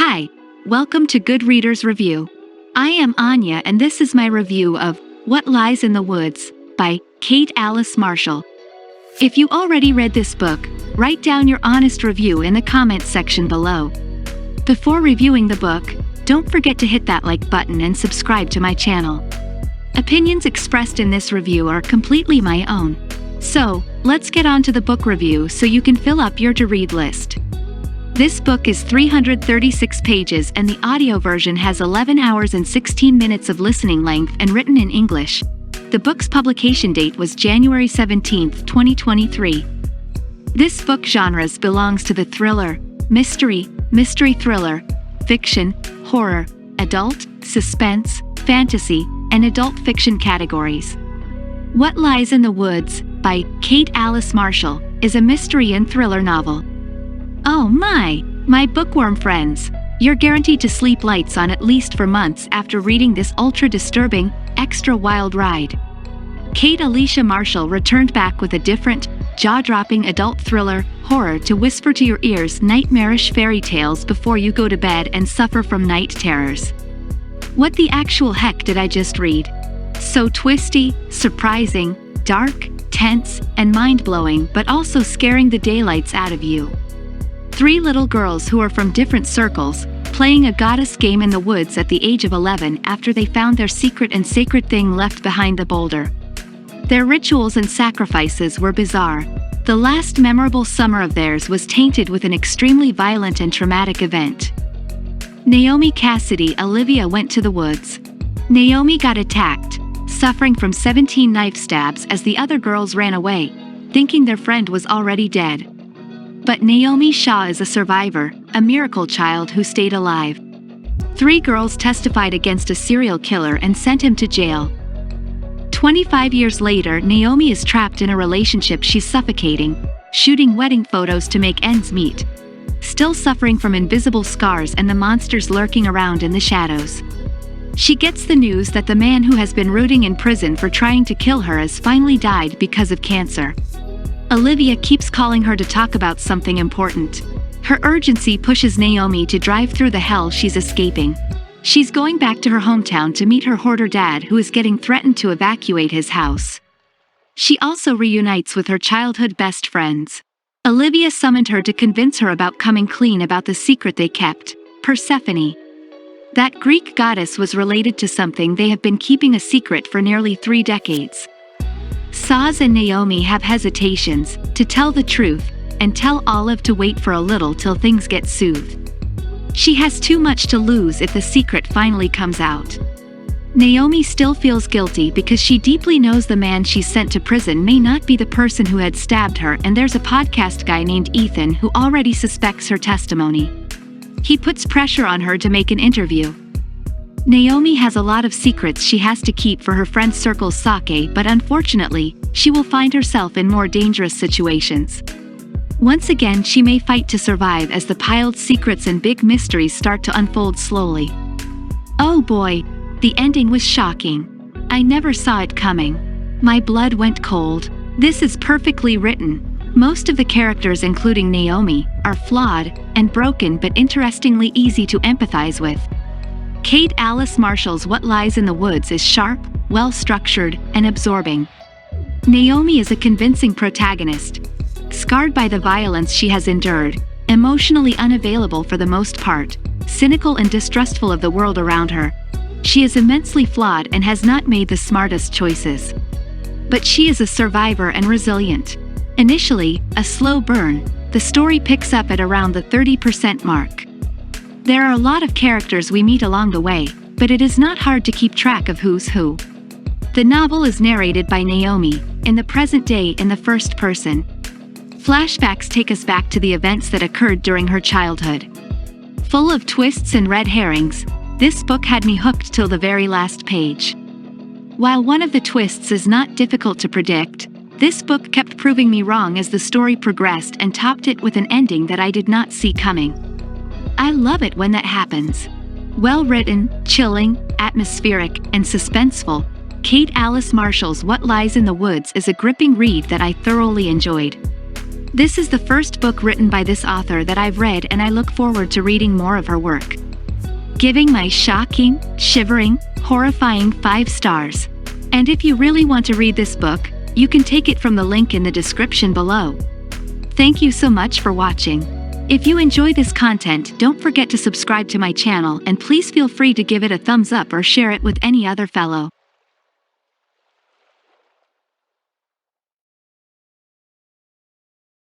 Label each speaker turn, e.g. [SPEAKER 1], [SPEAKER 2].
[SPEAKER 1] Hi, welcome to Good Readers Review. I am Anya and this is my review of What Lies in the Woods by Kate Alice Marshall. If you already read this book, write down your honest review in the comments section below. Before reviewing the book, don't forget to hit that like button and subscribe to my channel. Opinions expressed in this review are completely my own. So, let's get on to the book review so you can fill up your to-read list. This book is 336 pages and the audio version has 11 hours and 16 minutes of listening length and written in English. The book's publication date was January 17, 2023. This book genres belongs to the thriller, mystery thriller, fiction, horror, adult, suspense, fantasy, and adult fiction categories. What Lies in the Woods by Kate Alice Marshall is a mystery and thriller novel. Oh my bookworm friends, you're guaranteed to sleep lights on at least for months after reading this ultra-disturbing, extra-wild ride. Kate Alicia Marshall returned back with a different, jaw-dropping adult thriller, horror to whisper to your ears nightmarish fairy tales before you go to bed and suffer from night terrors. What the actual heck did I just read? So twisty, surprising, dark, tense, and mind-blowing, but also scaring the daylights out of you. Three little girls who are from different circles, playing a goddess game in the woods at the age of 11 after they found their secret and sacred thing left behind the boulder. Their rituals and sacrifices were bizarre. The last memorable summer of theirs was tainted with an extremely violent and traumatic event. Naomi Cassidy Olivia went to the woods. Naomi got attacked, suffering from 17 knife stabs as the other girls ran away, thinking their friend was already dead. But Naomi Shaw is a survivor, a miracle child who stayed alive. Three girls testified against a serial killer and sent him to jail. 25 years later, Naomi is trapped in a relationship she's suffocating, shooting wedding photos to make ends meet. Still suffering from invisible scars and the monsters lurking around in the shadows. She gets the news that the man who has been rotting in prison for trying to kill her has finally died because of cancer. Olivia keeps calling her to talk about something important. Her urgency pushes Naomi to drive through the hell she's escaping. She's going back to her hometown to meet her hoarder dad who is getting threatened to evacuate his house. She also reunites with her childhood best friends. Olivia summoned her to convince her about coming clean about the secret they kept, Persephone. That Greek goddess was related to something they have been keeping a secret for nearly 3 decades. Saz and Naomi have hesitations to tell the truth and tell Olive to wait for a little till things get soothed. She has too much to lose if the secret finally comes out. Naomi still feels guilty because she deeply knows the man she's sent to prison may not be the person who had stabbed her, and there's a podcast guy named Ethan who already suspects her testimony. He puts pressure on her to make an interview. Naomi has a lot of secrets she has to keep for her friend circle's sake, but unfortunately, she will find herself in more dangerous situations. Once again, she may fight to survive as the piled secrets and big mysteries start to unfold slowly. Oh boy, the ending was shocking. I never saw it coming. My blood went cold. This is perfectly written. Most of the characters, including Naomi, are flawed and broken but interestingly easy to empathize with. Kate Alice Marshall's What Lies in the Woods is sharp, well-structured, and absorbing. Naomi is a convincing protagonist. Scarred by the violence she has endured, emotionally unavailable for the most part, cynical and distrustful of the world around her. She is immensely flawed and has not made the smartest choices. But she is a survivor and resilient. Initially, a slow burn, the story picks up at around the 30% mark. There are a lot of characters we meet along the way, but it is not hard to keep track of who's who. The novel is narrated by Naomi, in the present day in the first person. Flashbacks take us back to the events that occurred during her childhood. Full of twists and red herrings, this book had me hooked till the very last page. While one of the twists is not difficult to predict, this book kept proving me wrong as the story progressed and topped it with an ending that I did not see coming. I love it when that happens. Well-written, chilling, atmospheric, and suspenseful, Kate Alice Marshall's What Lies in the Woods is a gripping read that I thoroughly enjoyed. This is the first book written by this author that I've read, and I look forward to reading more of her work. Giving my shocking, shivering, horrifying 5 stars. And if you really want to read this book, you can take it from the link in the description below. Thank you so much for watching. If you enjoy this content, don't forget to subscribe to my channel, and please feel free to give it a thumbs up or share it with any other fellow.